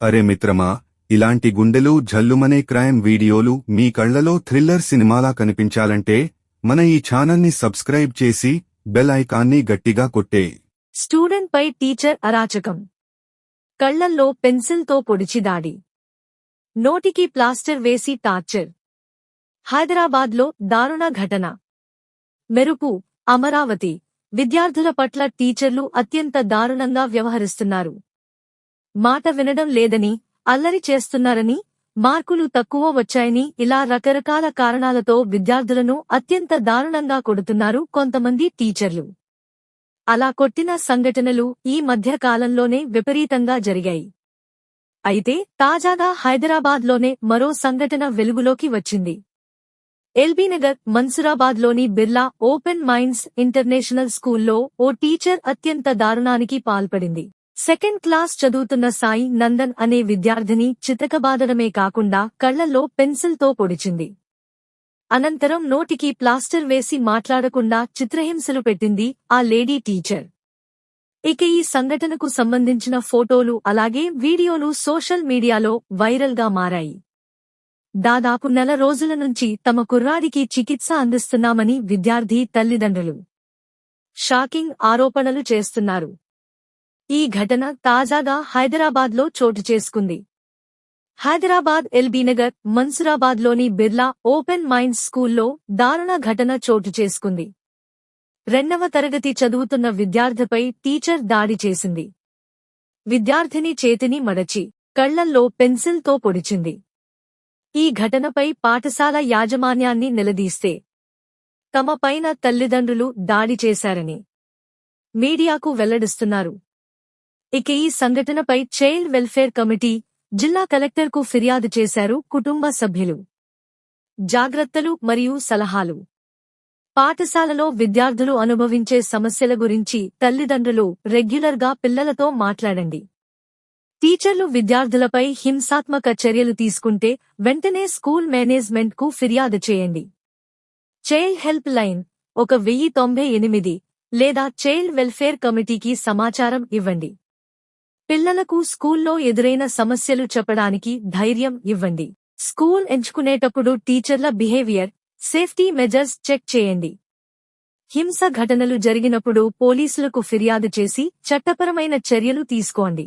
అరే మిత్రమా, ఇలాంటి గుండెలు జల్లుమనే క్రైమ్ వీడియోలు మీ కళ్లలో థ్రిల్లర్ సినిమాలా కనిపించాలంటే మన ఈ ఛానల్ని సబ్స్క్రైబ్ చేసి బెల్ ఐకాన్ని గట్టిగా కొట్టే. స్టూడెంట్ పై టీచర్ అరాచకం. కళ్లల్లో పెన్సిల్తో పొడిచి దాడి. నోటికి ప్లాస్టర్ వేసి టార్చర్. హైదరాబాద్లో దారుణ ఘటన. మెరుపు, అమరావతి. విద్యార్థుల పట్ల టీచర్లు అత్యంత దారుణంగా వ్యవహరిస్తున్నారు. మాట వినడం లేదని, అల్లరి చేస్తున్నారని, మార్కులు తక్కువ వచ్చాయని ఇలా రకరకాల కారణాలతో విద్యార్థులను అత్యంత దారుణంగా కొడుతున్నారు కొంతమంది టీచర్లు. అలా కొట్టిన సంఘటనలు ఈ మధ్య కాలంలోనే విపరీతంగా జరిగాయి. అయితే తాజాగా హైదరాబాద్లోనే మరో సంఘటన వెలుగులోకి వచ్చింది. ఎల్బీనగర్, మన్సూరాబాద్లోని బిర్లా ఓపెన్ మైండ్స్ ఇంటర్నేషనల్ స్కూల్లో ఓ టీచర్ అత్యంత దారుణానికి పాల్పడింది. సెకండ్ క్లాస్ చదువుతున్న సాయి నందన్ అనే విద్యార్థిని చితకబాదడమే కాకుండా కళ్లల్లో పెన్సిల్తో పొడిచింది. అనంతరం నోటికి ప్లాస్టర్ వేసి మాట్లాడకుండా చిత్రహింసలు పెట్టింది ఆ లేడీ టీచర్. ఇక ఈ సంఘటనకు సంబంధించిన ఫోటోలు అలాగే వీడియోలు సోషల్ మీడియాలో వైరల్గా మారాయి. దాదాపు నెల రోజుల నుంచి తమ కుర్రాడికి చికిత్స అందిస్తున్నామని విద్యార్థి తల్లిదండ్రులు షాకింగ్ ఆరోపణలు చేస్తున్నారు. ఈ ఘటన తాజాగా హైదరాబాద్లో చోటు చేసుకుంది. హైదరాబాద్ ఎల్బీనగర్, మన్సూరాబాద్లోని బిర్లా ఓపెన్ మైండ్స్ స్కూల్లో దారుణ ఘటన చోటు చేసుకుంది. 2వ తరగతి చదువుతున్న విద్యార్థిపై టీచర్ దాడి చేసింది. విద్యార్థిని చేతిని మడచి కళ్లల్లో పెన్సిల్తో పొడిచింది. ఈ ఘటనపై పాఠశాల యాజమాన్యాన్ని నిలదీస్తే తమ పైన తల్లిదండ్రులు దాడి చేశారని మీడియాకు వెల్లడిస్తున్నారు. ఇక ఈ సంఘటనపై చైల్డ్ వెల్ఫేర్ కమిటీ, జిల్లా కలెక్టర్కు ఫిర్యాదు చేశారు కుటుంబ సభ్యులు. జాగ్రత్తలు మరియు సలహాలు. పాఠశాలలో విద్యార్థులు అనుభవించే సమస్యల గురించి తల్లిదండ్రులు రెగ్యులర్గా పిల్లలతో మాట్లాడండి. టీచర్లు విద్యార్థులపై హింసాత్మక చర్యలు తీసుకుంటే వెంటనే స్కూల్ మేనేజ్మెంట్కు ఫిర్యాదు చేయండి. చైల్డ్ హెల్ప్ లైన్ 1098 లేదా చైల్డ్ వెల్ఫేర్ కమిటీకి సమాచారం ఇవ్వండి. పిల్లలకు స్కూల్లో ఎదురైన సమస్యలు చెప్పడానికి ధైర్యం ఇవ్వండి. స్కూల్ ఎంచుకునేటప్పుడు టీచర్ల బిహేవియర్, సేఫ్టీ మెజర్స్ చెక్ చేయండి. హింస ఘటనలు జరిగినప్పుడు పోలీసులకు ఫిర్యాదు చేసి చట్టపరమైన చర్యలు తీసుకోండి.